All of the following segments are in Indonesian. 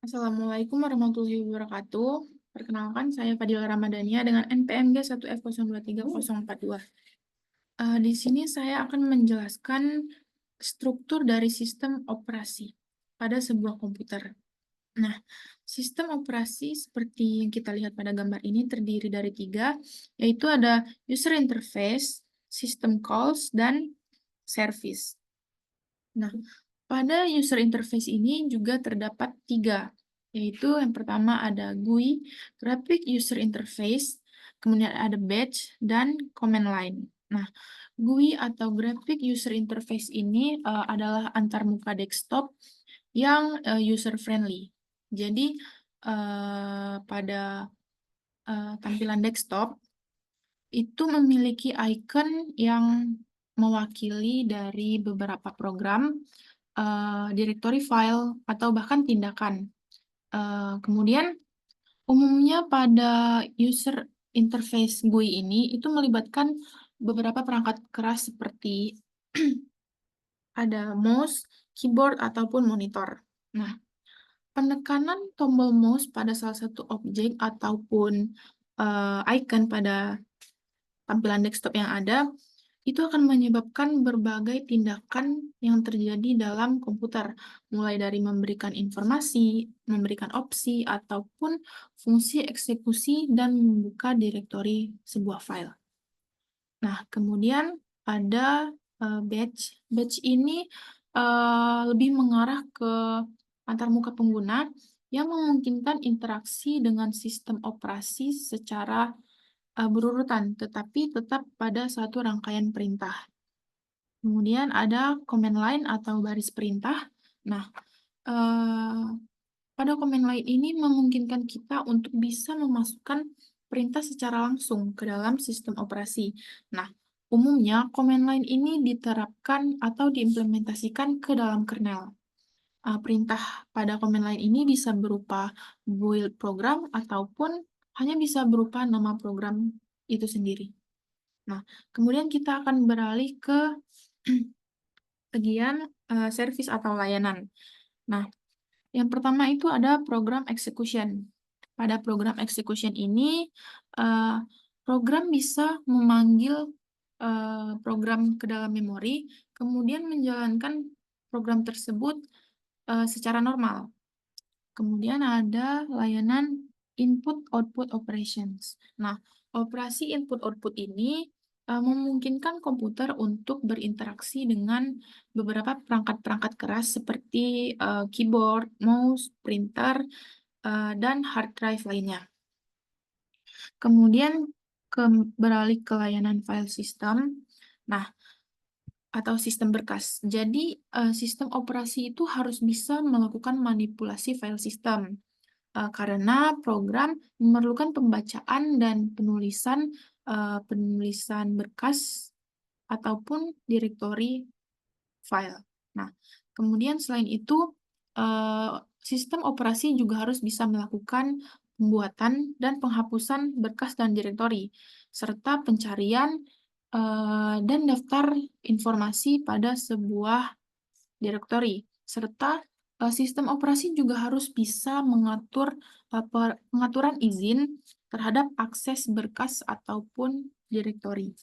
Assalamualaikum warahmatullahi wabarakatuh. Perkenalkan, saya Fadila Ramadhania dengan NPMG 1F023042. Di sini saya akan menjelaskan struktur dari sistem operasi pada sebuah komputer. Nah, sistem operasi seperti yang kita lihat pada gambar ini terdiri dari 3, yaitu ada user interface, system calls, dan service. Nah, pada user interface ini juga terdapat 3, yaitu yang pertama ada GUI, Graphic User Interface, kemudian ada Batch, dan Command Line. Nah, GUI atau Graphic User Interface ini adalah antarmuka desktop yang user-friendly. Jadi, pada tampilan desktop, itu memiliki icon yang mewakili dari beberapa program, directory file, atau bahkan tindakan. Kemudian, umumnya pada user interface GUI ini itu melibatkan beberapa perangkat keras seperti ada mouse, keyboard, ataupun monitor. Nah, penekanan tombol mouse pada salah satu objek ataupun icon pada tampilan desktop yang ada itu akan menyebabkan berbagai tindakan yang terjadi dalam komputer, mulai dari memberikan informasi, memberikan opsi, ataupun fungsi eksekusi dan membuka direktori sebuah file. Nah, kemudian ada batch. Batch ini lebih mengarah ke antarmuka pengguna yang memungkinkan interaksi dengan sistem operasi secara berurutan, tetapi tetap pada satu rangkaian perintah. Kemudian ada command line atau baris perintah. Nah, pada command line ini memungkinkan kita untuk bisa memasukkan perintah secara langsung ke dalam sistem operasi. Nah, umumnya command line ini diterapkan atau diimplementasikan ke dalam kernel. Perintah pada command line ini bisa berupa build program ataupun hanya bisa berupa nama program itu sendiri. Nah, kemudian kita akan beralih ke bagian service atau layanan. Nah, yang pertama itu ada program execution. Pada program execution ini, program bisa memanggil program ke dalam memori, kemudian menjalankan program tersebut secara normal. Kemudian ada layanan input-output operations. Nah, operasi input-output ini memungkinkan komputer untuk berinteraksi dengan beberapa perangkat-perangkat keras seperti keyboard, mouse, printer, dan hard drive lainnya. Kemudian beralih ke layanan file system. Nah, atau sistem berkas. Jadi, sistem operasi itu harus bisa melakukan manipulasi file system. Karena program memerlukan pembacaan dan penulisan berkas ataupun direktori file. Nah, kemudian selain itu, sistem operasi juga harus bisa melakukan pembuatan dan penghapusan berkas dan direktori, serta pencarian dan daftar informasi pada sebuah direktori, serta sistem operasi juga harus bisa mengatur pengaturan izin terhadap akses berkas ataupun direktori.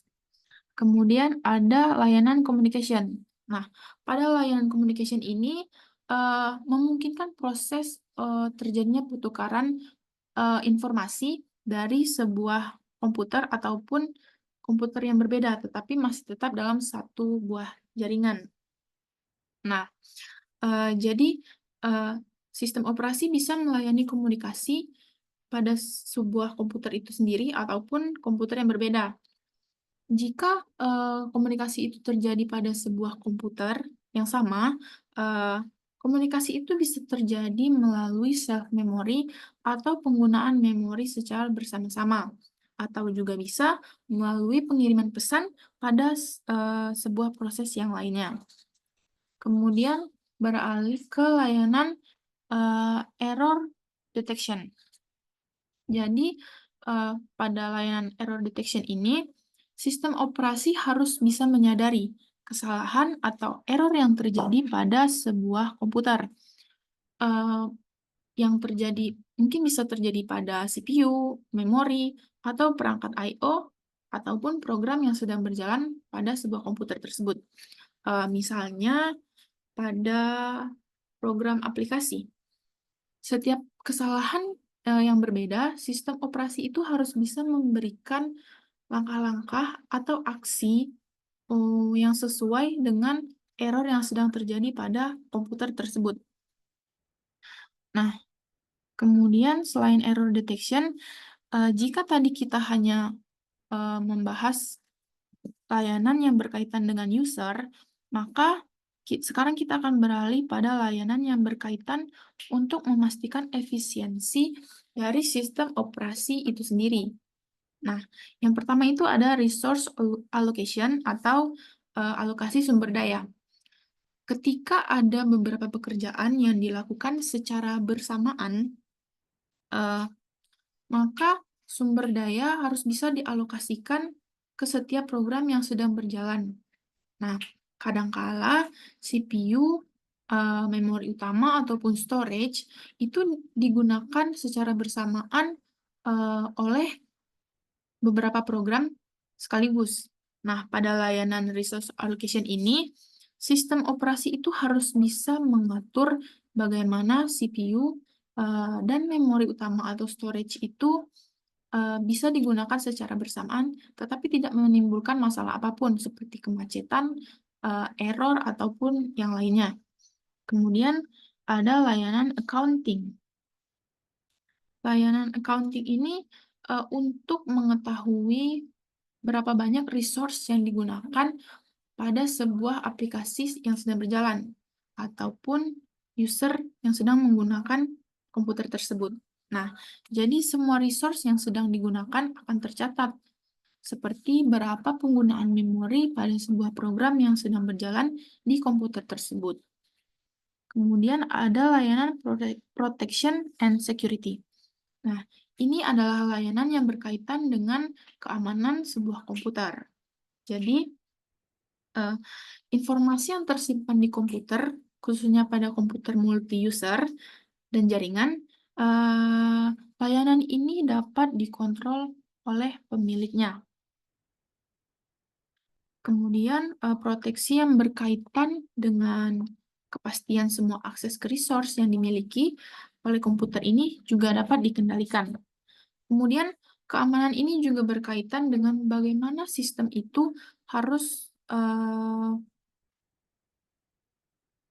Kemudian ada layanan communication. Nah, pada layanan communication ini memungkinkan proses terjadinya pertukaran informasi dari sebuah komputer ataupun komputer yang berbeda, tetapi masih tetap dalam satu buah jaringan. Nah, jadi sistem operasi bisa melayani komunikasi pada sebuah komputer itu sendiri ataupun komputer yang berbeda. Jika komunikasi itu terjadi pada sebuah komputer yang sama, komunikasi itu bisa terjadi melalui self-memory atau penggunaan memori secara bersama-sama, atau juga bisa melalui pengiriman pesan pada sebuah proses yang lainnya. Kemudian beralih ke layanan error detection. Jadi, pada layanan error detection ini, sistem operasi harus bisa menyadari kesalahan atau error yang terjadi pada sebuah komputer. yang mungkin bisa terjadi pada CPU, memori, atau perangkat I/O, ataupun program yang sedang berjalan pada sebuah komputer tersebut. Misalnya pada program aplikasi. Setiap kesalahan yang berbeda, sistem operasi itu harus bisa memberikan langkah-langkah atau aksi yang sesuai dengan error yang sedang terjadi pada komputer tersebut. Nah, kemudian selain error detection, jika tadi kita hanya membahas layanan yang berkaitan dengan user, maka sekarang kita akan beralih pada layanan yang berkaitan untuk memastikan efisiensi dari sistem operasi itu sendiri. Nah, yang pertama itu ada resource allocation atau alokasi sumber daya. Ketika ada beberapa pekerjaan yang dilakukan secara bersamaan, maka sumber daya harus bisa dialokasikan ke setiap program yang sedang berjalan. Nah, kadangkala CPU, memori utama ataupun storage itu digunakan secara bersamaan oleh beberapa program sekaligus. Nah, pada layanan resource allocation ini, sistem operasi itu harus bisa mengatur bagaimana CPU dan memori utama atau storage itu bisa digunakan secara bersamaan, tetapi tidak menimbulkan masalah apapun seperti kemacetan, error, ataupun yang lainnya. Kemudian ada layanan accounting. Layanan accounting ini untuk mengetahui berapa banyak resource yang digunakan pada sebuah aplikasi yang sedang berjalan, ataupun user yang sedang menggunakan komputer tersebut. Nah, jadi semua resource yang sedang digunakan akan tercatat, seperti berapa penggunaan memori pada sebuah program yang sedang berjalan di komputer tersebut. Kemudian ada layanan protection and security. Nah, ini adalah layanan yang berkaitan dengan keamanan sebuah komputer. Jadi, informasi yang tersimpan di komputer, khususnya pada komputer multi-user dan jaringan, layanan ini dapat dikontrol oleh pemiliknya. Kemudian, proteksi yang berkaitan dengan kepastian semua akses ke resource yang dimiliki oleh komputer ini juga dapat dikendalikan. Kemudian, keamanan ini juga berkaitan dengan bagaimana sistem itu harus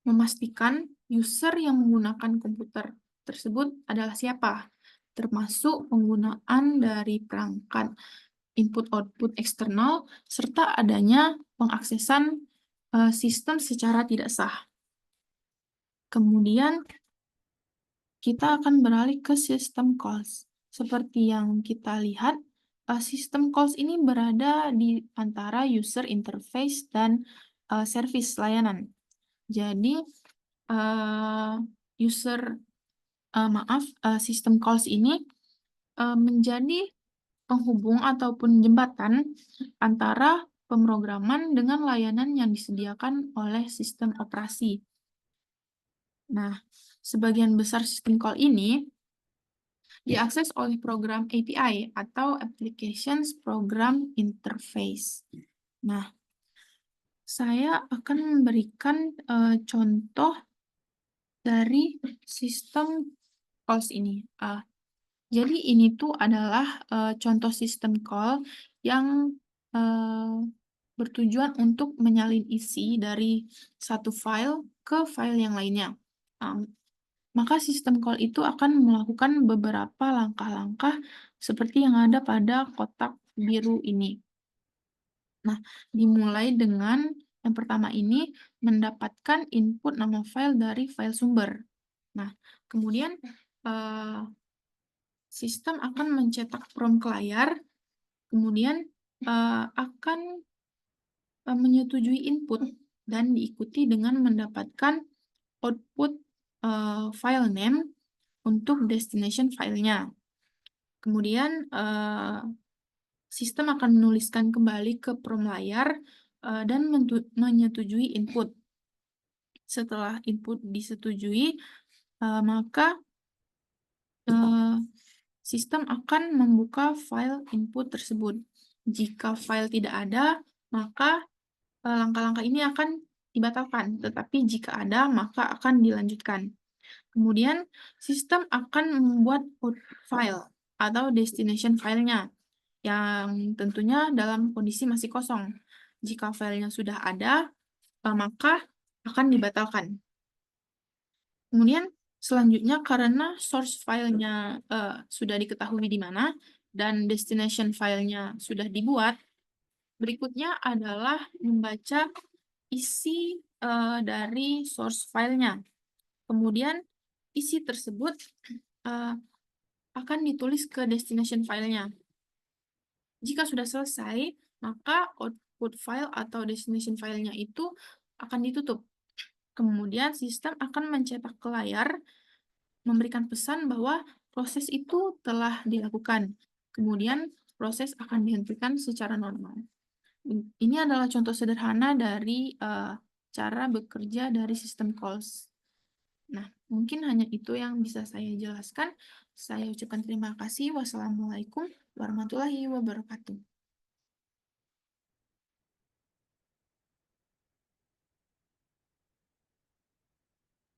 memastikan user yang menggunakan komputer tersebut adalah siapa, termasuk penggunaan dari perangkat input-output eksternal, serta adanya pengaksesan sistem secara tidak sah. Kemudian, kita akan beralih ke sistem calls. Seperti yang kita lihat, sistem calls ini berada di antara user interface dan service layanan. Jadi, sistem calls ini menjadi penghubung ataupun jembatan antara pemrograman dengan layanan yang disediakan oleh sistem operasi. Nah, sebagian besar sistem call ini diakses oleh program API atau Applications Program Interface. Nah, saya akan memberikan contoh dari sistem calls ini. Jadi ini tuh adalah contoh sistem call yang bertujuan untuk menyalin isi dari satu file ke file yang lainnya. Maka sistem call itu akan melakukan beberapa langkah-langkah seperti yang ada pada kotak biru ini. Nah, dimulai dengan yang pertama ini mendapatkan input nama file dari file sumber. Nah, kemudian sistem akan mencetak prompt ke layar, kemudian akan menyetujui input dan diikuti dengan mendapatkan output file name untuk destination filenya. Kemudian sistem akan menuliskan kembali ke prompt layar dan menyetujui input. Setelah input disetujui, maka sistem akan membuka file input tersebut. Jika file tidak ada, maka langkah-langkah ini akan dibatalkan, tetapi jika ada, maka akan dilanjutkan. Kemudian, sistem akan membuat output file atau destination filenya, yang tentunya dalam kondisi masih kosong. Jika filenya sudah ada, maka akan dibatalkan. Kemudian, selanjutnya karena source filenya sudah diketahui di mana, dan destination filenya sudah dibuat, berikutnya adalah membaca isi dari source filenya. Kemudian, isi tersebut akan ditulis ke destination filenya. Jika sudah selesai, maka output file atau destination filenya itu akan ditutup. Kemudian, sistem akan mencetak ke layar, memberikan pesan bahwa proses itu telah dilakukan. Kemudian, proses akan dihentikan secara normal. Ini adalah contoh sederhana dari cara bekerja dari sistem calls. Nah, mungkin hanya itu yang bisa saya jelaskan. Saya ucapkan terima kasih. Wassalamualaikum warahmatullahi wabarakatuh.